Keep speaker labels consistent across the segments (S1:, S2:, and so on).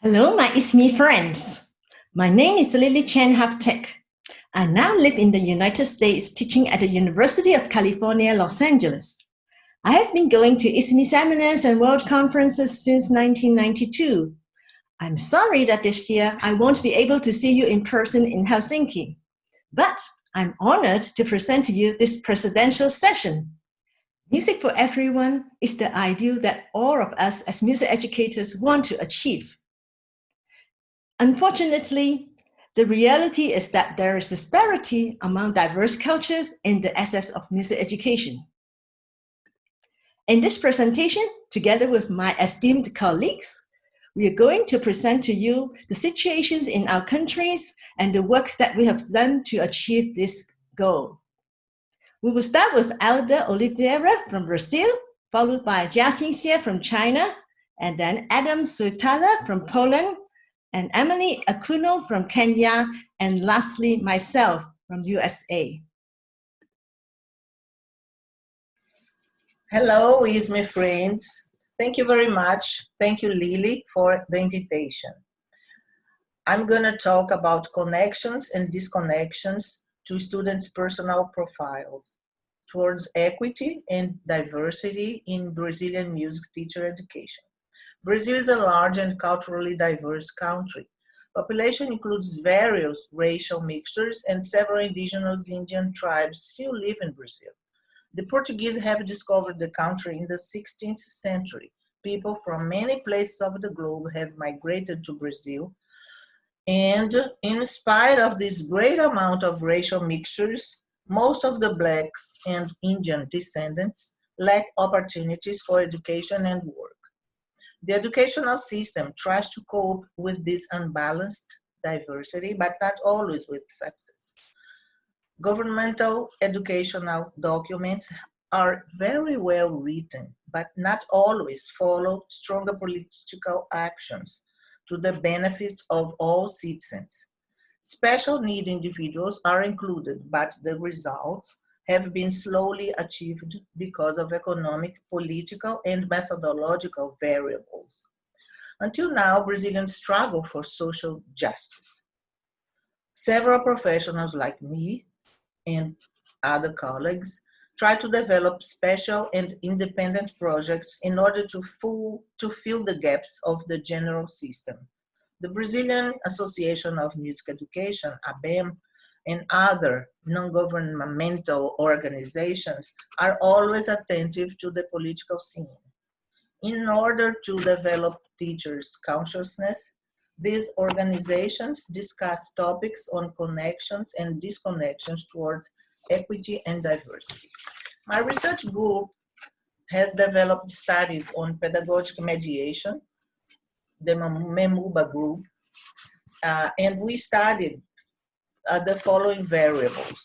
S1: Hello, my ISME friends. My name is Chen Hafteck. I now live in the United States teaching at the University of California, Los Angeles. I have been going to ISME seminars and world conferences since 1992. I'm sorry that this year I won't be able to see you in person in Helsinki, but I'm honored to present to you this presidential session. Music for everyone is the ideal that all of us as music educators want to achieve. Unfortunately, the reality is that there is disparity among diverse cultures in the access of music education. In this presentation, together with my esteemed colleagues, we are going to present to you the situations in our countries and the work that we have done to achieve this goal. We will start with Alda Oliveira from Brazil, followed by Jiaxin Xie from China, and then Adam Suitala from Poland, and Emily Akuno from Kenya, and lastly, myself from USA.
S2: Hello, ISME friends. Thank you very much. Thank you, Lily, for the invitation. I'm going to talk about connections and disconnections to students' personal profiles towards equity and diversity in Brazilian music teacher education. Brazil is a large and culturally diverse country. Population includes various racial mixtures, and several indigenous Indian tribes still live in Brazil. The Portuguese have discovered the country in the 16th century. People from many places of the globe have migrated to Brazil, and in spite of this great amount of racial mixtures, most of the Blacks and Indian descendants lack opportunities for education and work. The educational system tries to cope with this unbalanced diversity, but not always with success. Governmental educational documents are very well written, but not always follow stronger political actions to the benefit of all citizens. Special need individuals are included, but the results have been slowly achieved because of economic, political, and methodological variables. Until now, Brazilians struggle for social justice. Several professionals like me and other colleagues try to develop special and independent projects in order to fill the gaps of the general system. The Brazilian Association of Music Education, ABEM, and other non-governmental organizations are always attentive to the political scene. In order to develop teachers' consciousness, these organizations discuss topics on connections and disconnections towards equity and diversity. My research group has developed studies on pedagogic mediation, the MEMUBA group, and we studied the following variables: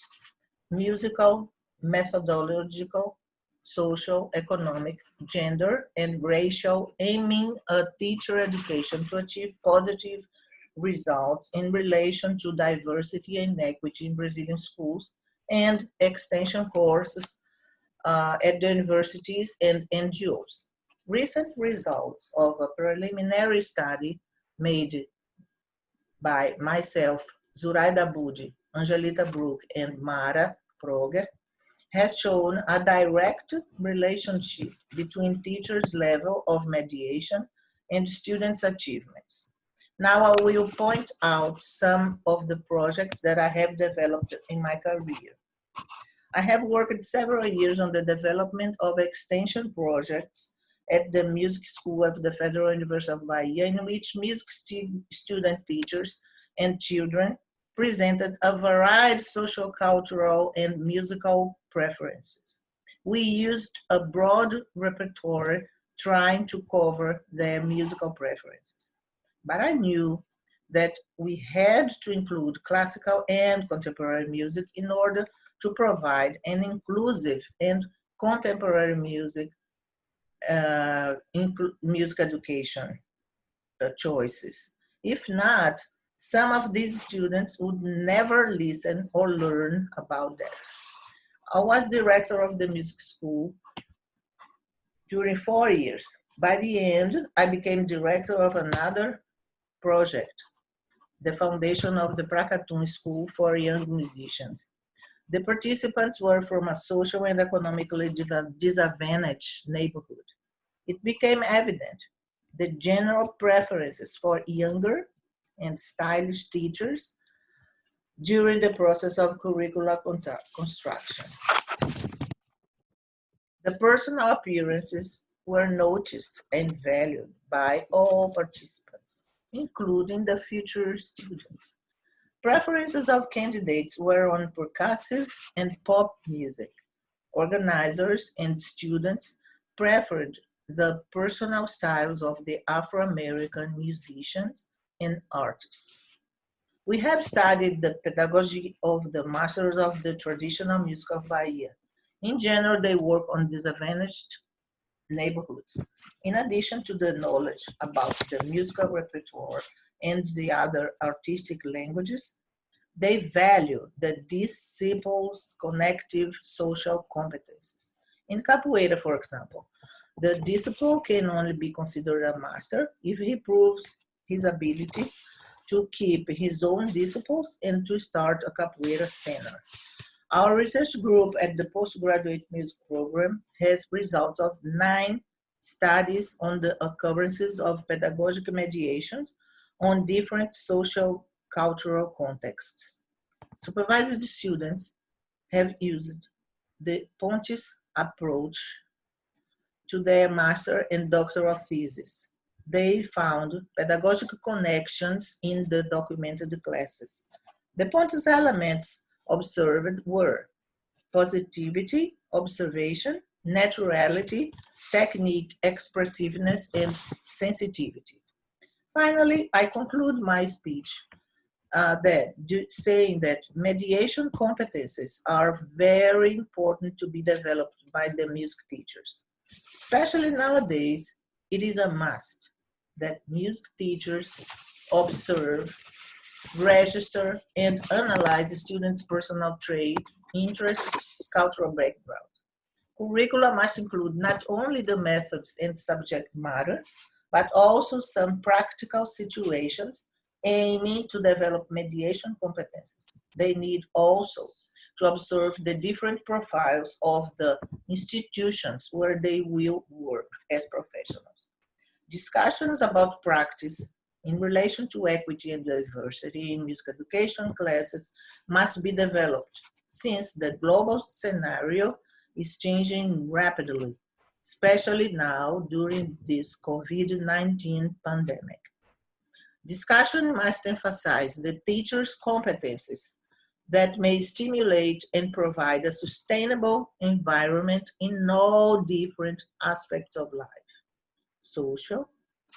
S2: musical, methodological, social, economic, gender, and racial, aiming at teacher education to achieve positive results in relation to diversity and equity in Brazilian schools and extension courses at the universities and NGOs. Recent results of a preliminary study made by myself, Zuraida Budi, Angelita Brook, and Mara Proger has shown a direct relationship between teachers' level of mediation and students' achievements. Now I will point out some of the projects that I have developed in my career. I have worked several years on the development of extension projects at the Music School of the Federal University of Bahia, in which music student teachers and children presented a variety of social, cultural, and musical preferences. We used a broad repertoire trying to cover their musical preferences. But I knew that we had to include classical and contemporary music in order to provide an inclusive and contemporary music music education choices. If not, some of these students would never listen or learn about that. I was director of the music school during 4 years. By the end, I became director of another project, the foundation of the Prakatun School for Young Musicians. The participants were from a social and economically disadvantaged neighborhood. It became evident the general preferences for younger and stylish teachers during the process of curricular construction. The personal appearances were noticed and valued by all participants, including the future students. Preferences of candidates were on percussive and pop music. Organizers and students preferred the personal styles of the Afro-American musicians and artists. We have studied the pedagogy of the masters of the traditional music of Bahia. In general, they work on disadvantaged neighborhoods. In addition to the knowledge about the musical repertoire and the other artistic languages, they value the disciples' connective social competences. In capoeira, for example, the disciple can only be considered a master if he proves his ability to keep his own disciples and to start a capoeira center. Our research group at the postgraduate music program has results of 9 studies on the occurrences of pedagogic mediations on different social cultural contexts. Supervised students have used the Pontes approach to their master and doctoral thesis. They found pedagogic connections in the documented classes. The Pontes elements observed were positivity, observation, naturality, technique, expressiveness, and sensitivity. Finally, I conclude my speech saying that mediation competences are very important to be developed by the music teachers. Especially nowadays, it is a must that music teachers observe, register, and analyze students' personal trait, interests, cultural background. Curricula must include not only the methods and subject matter, but also some practical situations aiming to develop mediation competences. They need also to observe the different profiles of the institutions where they will work as professionals. Discussions about practice in relation to equity and diversity in music education classes must be developed since the global scenario is changing rapidly, especially now during this COVID-19 pandemic. Discussion must emphasize the teacher's competencies that may stimulate and provide a sustainable environment in all different aspects of life: social,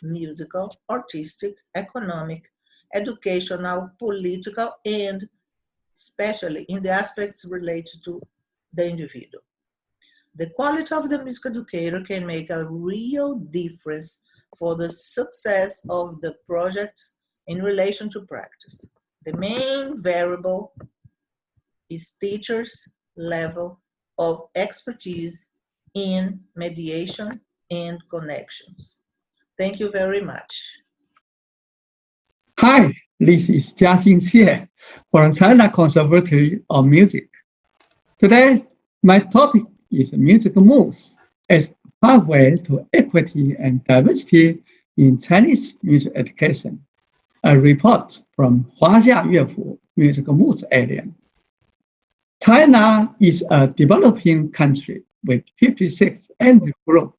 S2: musical, artistic, economic, educational, political, and especially in the aspects related to the individual. The quality of the music educator can make a real difference for the success of the projects in relation to practice. The main variable is teachers' level of expertise in mediation and connections. Thank you very much.
S3: Hi, this is Jiaxin Xie from China Conservatory of Music. Today, my topic is music moves as a pathway to equity and diversity in Chinese music education. A report from Huaxia Yuefu Music Moves area. China is a developing country with 56 ethnic groups.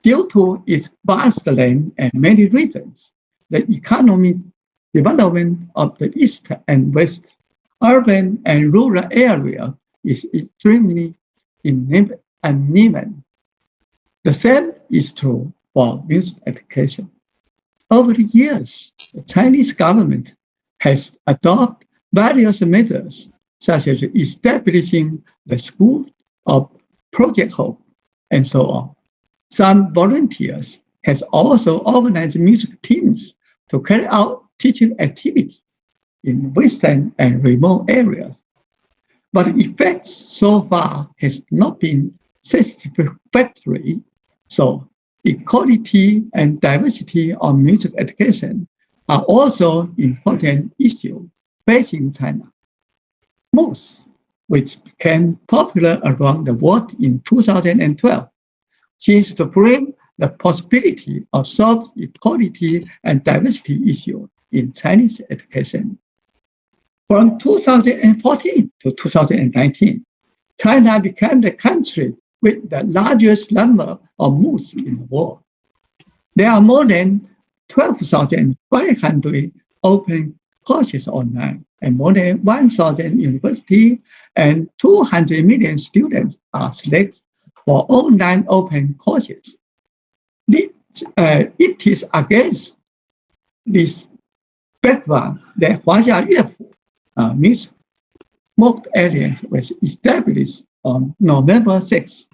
S3: Due to its vast land and many regions, the economic development of the East and West, urban and rural area is extremely uneven. The same is true for music education. Over the years, the Chinese government has adopted various methods, such as establishing the School of Project Hope, and so on. Some volunteers have also organized music teams to carry out teaching activities in western and remote areas. But the effects so far has not been satisfactory. So equality and diversity of music education are also important issues facing China. Moocs, which became popular around the world in 2012, seems to bring the possibility of solve equality and diversity issues in Chinese education. From 2014 to 2019, China became the country with the largest number of Moocs in the world. There are more than 12,500 open courses online, and more than 1,000 universities and 200 million students are selected for online open courses. It is against this background that Huaxia Yuefu Mooc Alliance was established on November 6,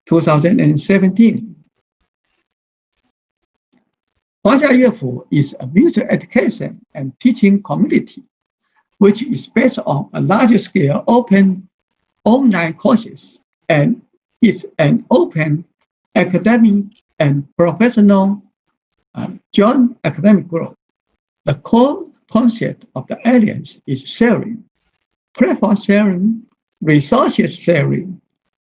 S3: 2017. Huaxia Yuefu is a music education and teaching community, which is based on a large-scale open online courses and is an open academic and professional joint academic group. The core concept of the Alliance is sharing, platform sharing, resources sharing,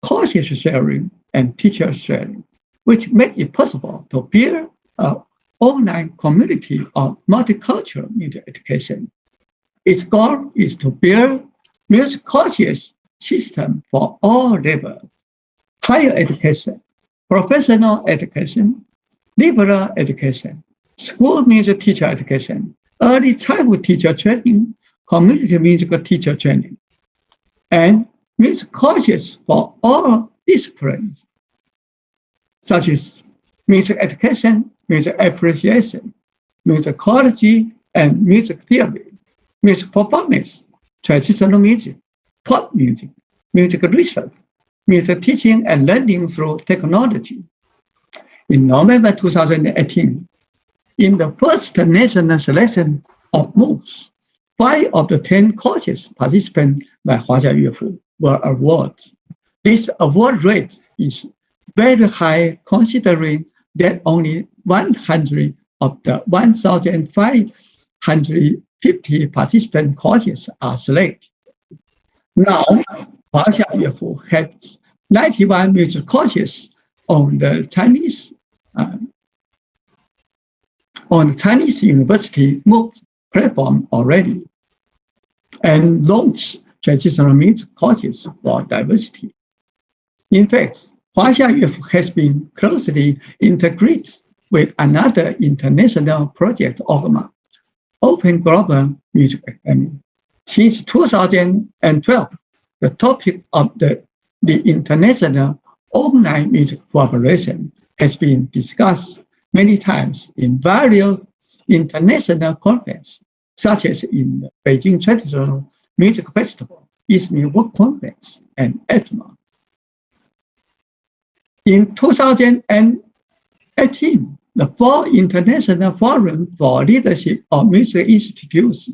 S3: courses sharing, and teacher sharing, which make it possible to build an online community of multicultural music education. Its goal is to build music courses system for all levels: higher education, professional education, liberal education, school music teacher education, early childhood teacher training, community musical teacher training, and music courses for all disciplines, such as music education, music appreciation, musicology, and music theory, music performance, traditional music, pop music, music research, music teaching and learning through technology. In November 2018, in the first national selection of Moocs, 5 of the 10 courses participated by Huaxia Yuefu were awarded. This award rate is very high considering that only 100 of the 1,550 participant courses are selected. Now, Huaxia Yuefu has 91 music courses on the Chinese university Mooc platform already, and launched traditional music courses for diversity. In fact, Huaxia Yuefu has been closely integrated with another international project, OGMA, Open Global Music Academy. Since 2012, the topic of the international online music cooperation has been discussed many times in various international conferences, such as in the Beijing Traditional Music Festival, ISME World Conference, and ISME. In 2018, the 4th International Forum for Leadership of Music Institutes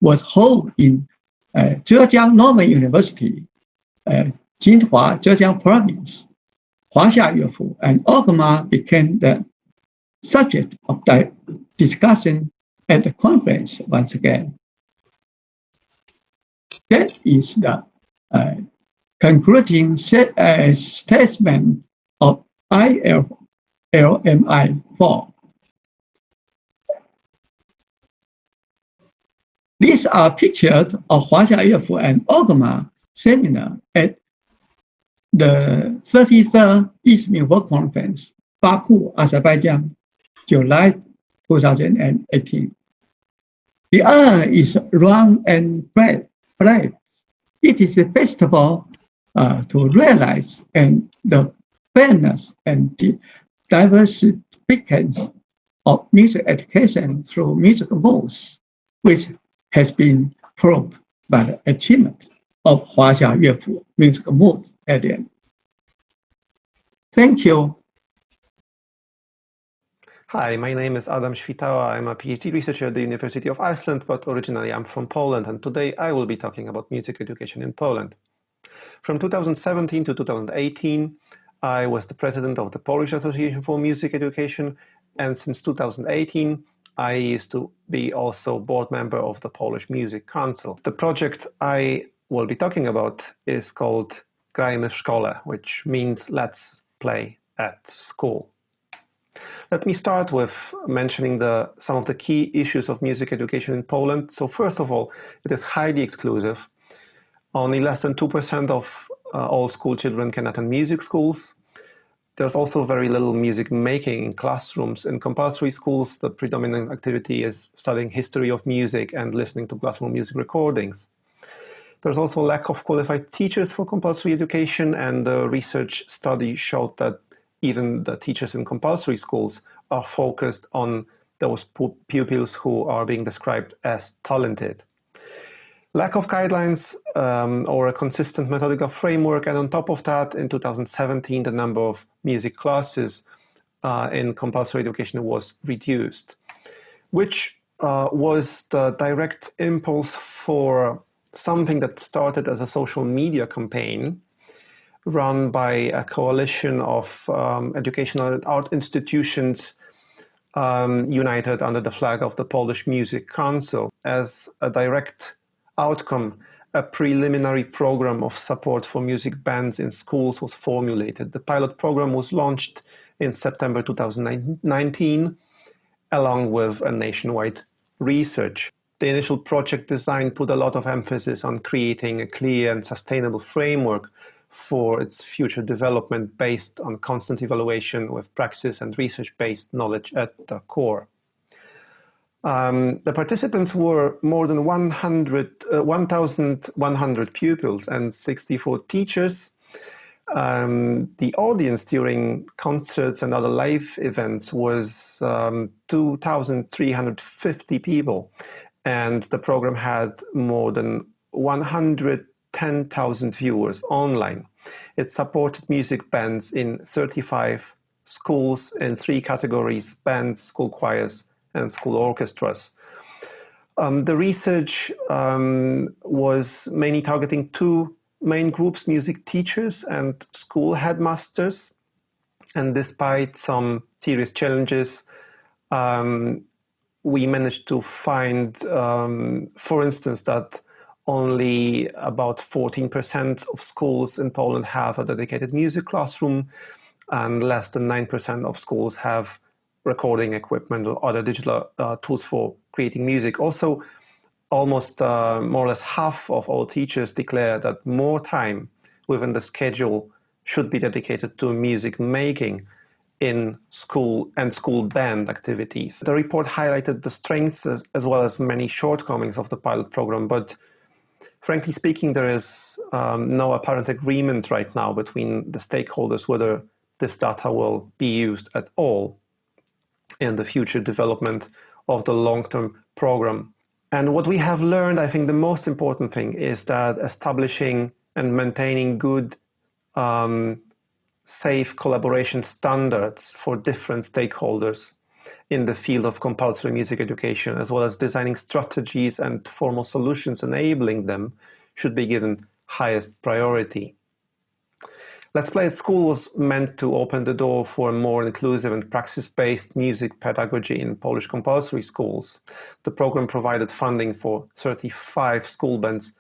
S3: was held in Zhejiang Normal University, Jinhua, Zhejiang Province. Huaxia Yuefu and OGMA became the subject of the discussion at the conference once again. That is the concluding statement of ILMI 4. These are pictures of Huaxia Yuefu and OGMA seminar at the 33rd ISME World Conference, Baku, Azerbaijan, July 2018. The hour is round and flat. It is a festival to realize and the fairness and the diversification of music education through musical modes, which has been proved by the achievement of Huaxia Yuefu musical mode at the end. Thank you.
S4: Hi, my name is Adam Świtała. I'm a PhD researcher at the University of Iceland, but originally I'm from Poland, and today I will be talking about music education in Poland. From 2017 to 2018, I was the president of the Polish Association for Music Education, and since 2018, I used to be also board member of the Polish Music Council. The project I will be talking about is called Grajmy w szkole, which means let's play at school. Let me start with mentioning some of the key issues of music education in Poland. So first of all, it is highly exclusive. Only less than 2% of all school children can attend music schools. There's also very little music making in classrooms. In compulsory schools, the predominant activity is studying history of music and listening to classical music recordings. There's also a lack of qualified teachers for compulsory education, and the research study showed that even the teachers in compulsory schools are focused on those pupils who are being described as talented. Lack of guidelines or a consistent methodical framework, and on top of that, in 2017, the number of music classes in compulsory education was reduced, which was the direct impulse for something that started as a social media campaign run by a coalition of educational and art institutions united under the flag of the Polish Music Council. As a direct outcome, a preliminary program of support for music bands in schools was formulated. The pilot program was launched in September 2019, along with a nationwide research. The initial project design put a lot of emphasis on creating a clear and sustainable framework for its future development based on constant evaluation with praxis and research-based knowledge at the core. The participants were more than 1,100 pupils and 64 teachers. The audience during concerts and other live events was 2,350 people, and the program had more than 110,000 viewers online. It supported music bands in 35 schools in 3 categories: bands, school choirs, and school orchestras. The research was mainly targeting 2 main groups: music teachers and school headmasters. And despite some serious challenges, we managed to find, for instance, that only about 14% of schools in Poland have a dedicated music classroom, and less than 9% of schools have recording equipment or other digital tools for creating music. Also, almost more or less half of all teachers declare that more time within the schedule should be dedicated to music making in school and school band activities. The report highlighted the strengths as well as many shortcomings of the pilot program, but frankly speaking, there is no apparent agreement right now between the stakeholders whether this data will be used at all in the future development of the long-term program. And what we have learned, I think the most important thing is that establishing and maintaining good, safe collaboration standards for different stakeholders in the field of compulsory music education, as well as designing strategies and formal solutions enabling them, should be given highest priority. Let's Play at School was meant to open the door for a more inclusive and praxis-based music pedagogy in Polish compulsory schools. The program provided funding for 35 school bands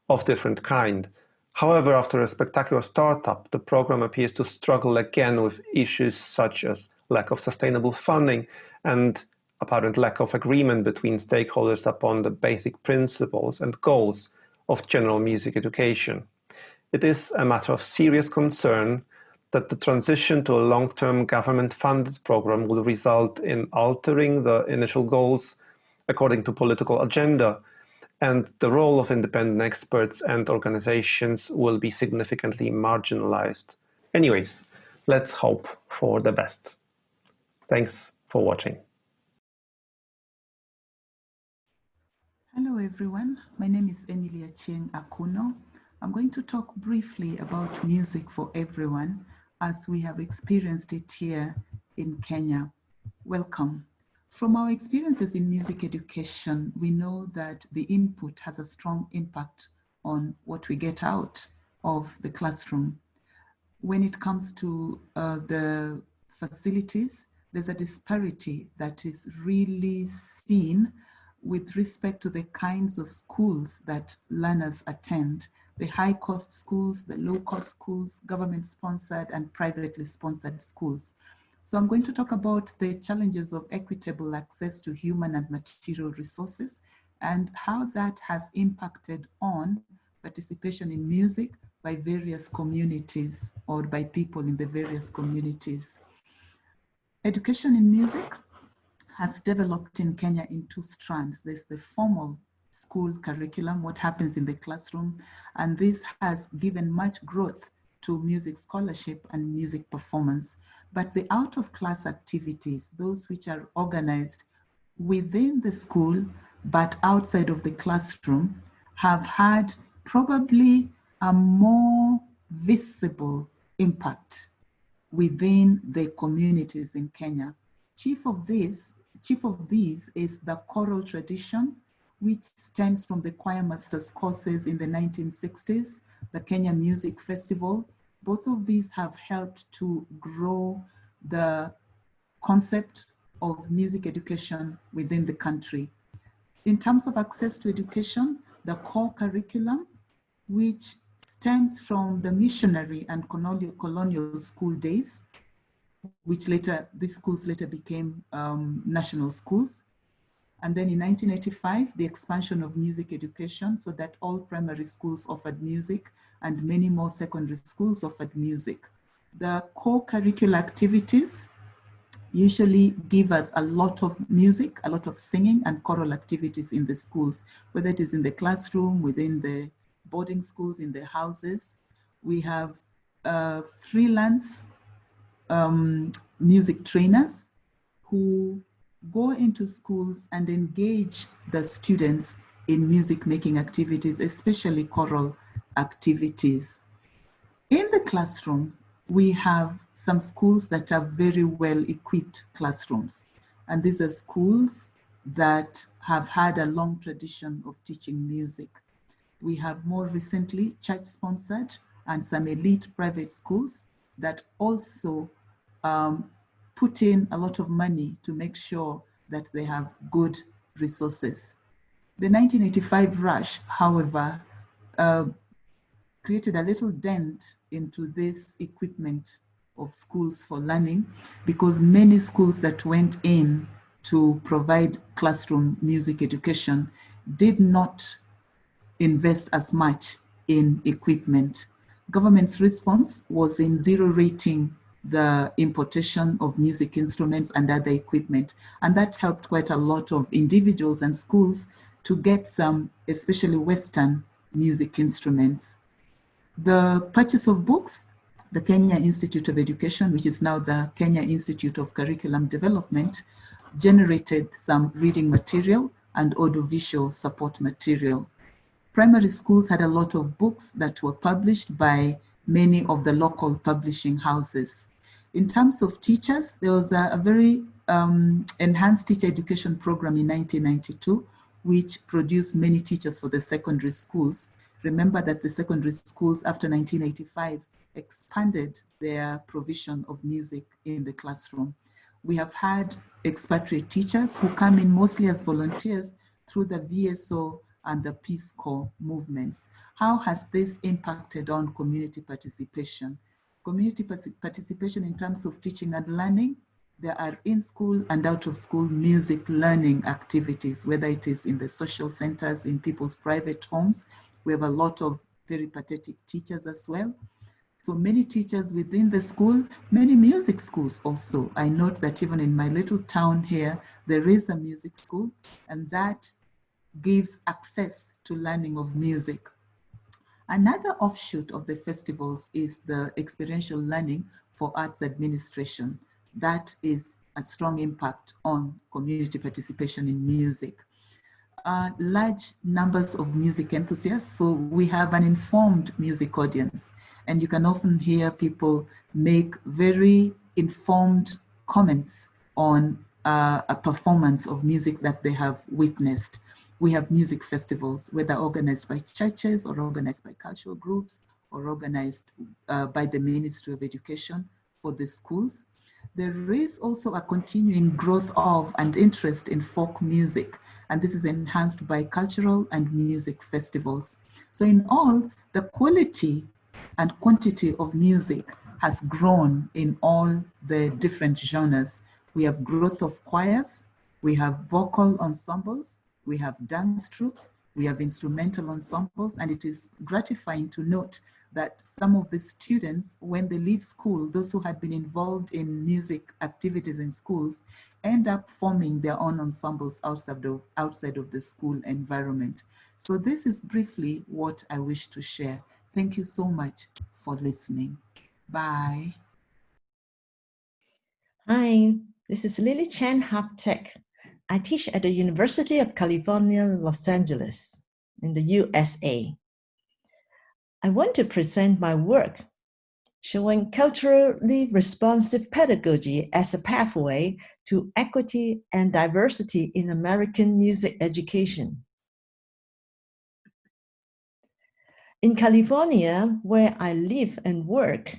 S4: of different kind. However, after a spectacular startup, the program appears to struggle again with issues such as lack of sustainable funding and apparent lack of agreement between stakeholders upon the basic principles and goals of general music education. It is a matter of serious concern that the transition to a long-term government-funded program will result in altering the initial goals according to political agenda, and the role of independent experts and organizations will be significantly marginalized. Anyways, let's hope for the best. Thanks for watching.
S5: Hello everyone, my name is Emilia Chen Akuno. I'm going to talk briefly about music for everyone as we have experienced it here in Kenya. Welcome. From our experiences in music education, we know that the input has a strong impact on what we get out of the classroom. When it comes to the facilities, there's a disparity that is really seen with respect to the kinds of schools that learners attend. The high-cost schools, the low-cost schools, government-sponsored and privately sponsored schools. So I'm going to talk about the challenges of equitable access to human and material resources and how that has impacted on participation in music by various communities or by people in the various communities. Education in music has developed in Kenya in two strands. There's the formal school curriculum, what happens in the classroom, and this has given much growth to music scholarship and music performance. But the out-of-class activities, those which are organized within the school but outside of the classroom, have had probably a more visible impact within the communities in Kenya. Chief of these is the choral tradition, which stems from the choir masters courses in the 1960s, the Kenya Music Festival. Both of these have helped to grow the concept of music education within the country. In terms of access to education, the core curriculum, which stems from the missionary and colonial school days, which these schools later became national schools. And then in 1985, the expansion of music education so that all primary schools offered music and many more secondary schools offered music. The core curricular activities usually give us a lot of music, a lot of singing and choral activities in the schools, whether it is in the classroom, within the boarding schools, in the houses. We have freelance music trainers who go into schools and engage the students in music making activities, especially choral activities. In the classroom, we have some schools that are very well equipped classrooms. And these are schools that have had a long tradition of teaching music. We have more recently church-sponsored and some elite private schools that also put in a lot of money to make sure that they have good resources. The 1985 rush, however, created a little dent into this equipment of schools for learning because many schools that went in to provide classroom music education did not invest as much in equipment. Government's response was in zero rating the importation of music instruments and other equipment. And that helped quite a lot of individuals and schools to get some, especially Western music instruments. The purchase of books, the Kenya Institute of Education, which is now the Kenya Institute of Curriculum Development, generated some reading material and audiovisual support material. Primary schools had a lot of books that were published by many of the local publishing houses. In terms of teachers, there was a very enhanced teacher education program in 1992, which produced many teachers for the secondary schools. Remember that the secondary schools after 1985 expanded their provision of music in the classroom. We have had expatriate teachers who come in mostly as volunteers through the VSO and the Peace Corps movements. How has this impacted on community participation? Community participation in terms of teaching and learning, there are in-school and out-of-school music learning activities, whether it is in the social centers, in people's private homes. We have a lot of peripatetic teachers as well. So many teachers within the school, many music schools also. I note that even in my little town here, there is a music school, and that gives access to learning of music. Another offshoot of the festivals is the experiential learning for arts administration. That is a strong impact on community participation in music. Large numbers of music enthusiasts, so we have an informed music audience, and you can often hear people make very informed comments on a performance of music that they have witnessed. We have music festivals, whether organized by churches or organized by cultural groups or organized by the Ministry of Education for the schools. There is also a continuing growth of and interest in folk music, and this is enhanced by cultural and music festivals. So in all, the quality and quantity of music has grown in all the different genres. We have growth of choirs, we have vocal ensembles, we have dance troupes, we have instrumental ensembles, and it is gratifying to note that some of the students, when they leave school, those who had been involved in music activities in schools, end up forming their own ensembles outside of the school environment. So this is briefly what I wish to share. Thank you so much for listening. Bye.
S1: Hi, this is Lily Chen Hafteck. I teach at the University of California, Los Angeles in the USA. I want to present my work showing culturally responsive pedagogy as a pathway to equity and diversity in American music education. In California, where I live and work,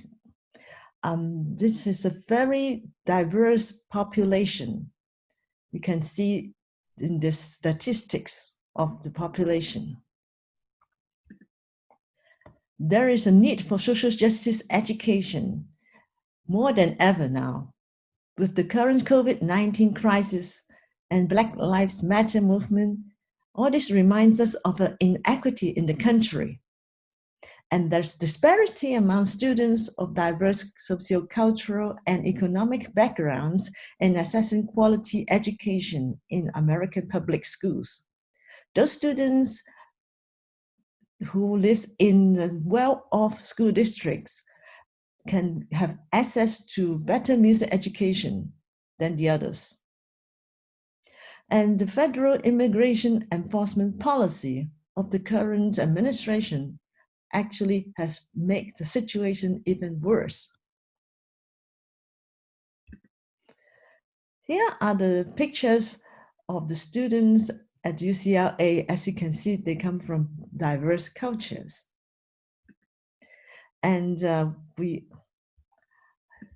S1: this is a very diverse population. You can see in the statistics of the population. There is a need for social justice education more than ever now. With the current COVID-19 crisis and Black Lives Matter movement, all this reminds us of an inequity in the country. And there's disparity among students of diverse sociocultural and economic backgrounds in accessing quality education in American public schools. Those students who live in the well-off school districts can have access to better music education than the others. And the federal immigration enforcement policy of the current administration actually has made the situation even worse. Here are the pictures of the students at UCLA. As you can see, they come from diverse cultures. And we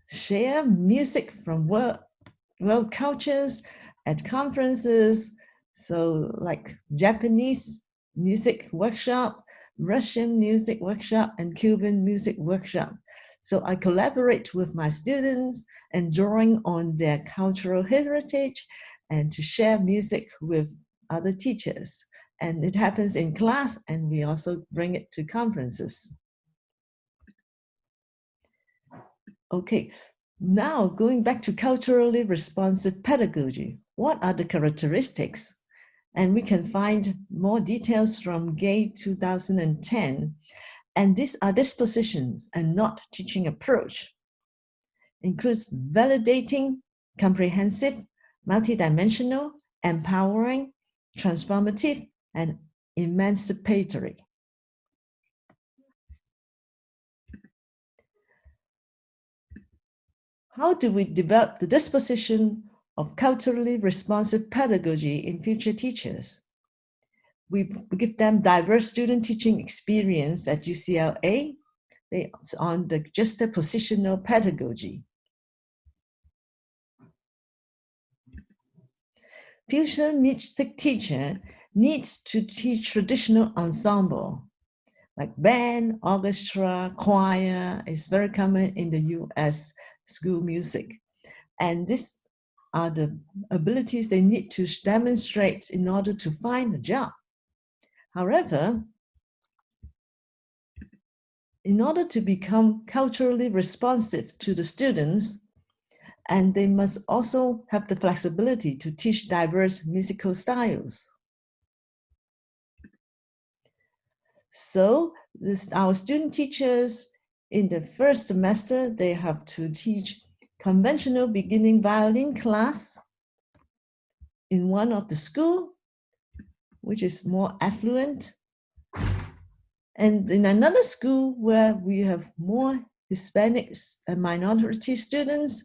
S1: share music from world cultures at conferences. So like Japanese music workshop, Russian music workshop, and Cuban music workshop. So I collaborate with my students and drawing on their cultural heritage and to share music with other teachers. And it happens in class, and we also bring it to conferences. Okay, now going back to culturally responsive pedagogy, what are the characteristics? And we can find more details from Gay 2010. And these are dispositions and not teaching approach. Includes validating, comprehensive, multidimensional, empowering, transformative, and emancipatory. How do we develop the disposition of culturally responsive pedagogy in future teachers? We give them diverse student teaching experience at UCLA based on the juxtapositional pedagogy. Future music teacher needs to teach traditional ensemble, like band, orchestra, choir is very common in the US school music. And these are the abilities they need to demonstrate in order to find a job. However, in order to become culturally responsive to the students, and they must also have the flexibility to teach diverse musical styles. So our student teachers in the first semester, they have to teach conventional beginning violin class in one of the school, which is more affluent. And in another school where we have more Hispanics and minority students,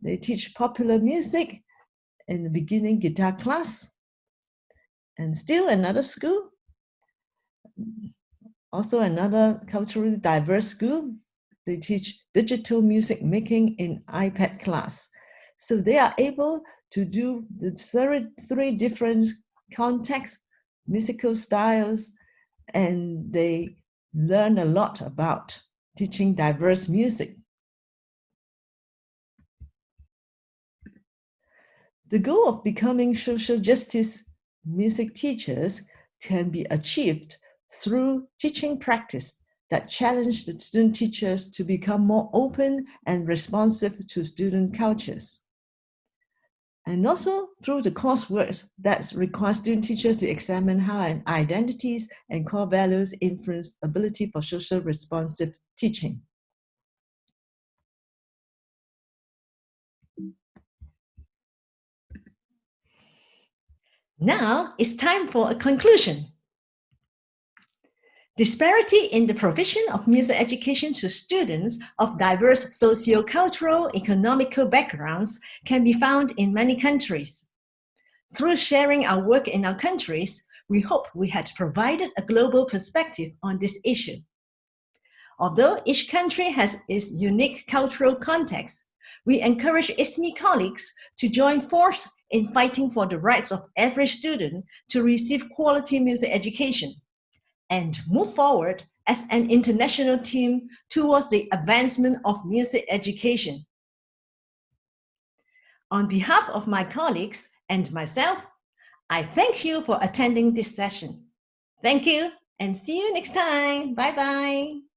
S1: they teach popular music in the beginning guitar class. And still another school, also another culturally diverse school, they teach digital music making in iPad class. So they are able to do the three different contexts, musical styles, and they learn a lot about teaching diverse music. The goal of becoming social justice music teachers can be achieved through teaching practice that challenge the student teachers to become more open and responsive to student cultures. And also through the coursework that requires student teachers to examine how identities and core values influence ability for social responsive teaching. Now it's time for a conclusion. Disparity in the provision of music education to students of diverse socio-cultural, economical backgrounds can be found in many countries. Through sharing our work in our countries, we hope we had provided a global perspective on this issue. Although each country has its unique cultural context, we encourage ISME colleagues to join force in fighting for the rights of every student to receive quality music education and move forward as an international team towards the advancement of music education. On behalf of my colleagues and myself, I thank you for attending this session. Thank you and see you next time. Bye-bye.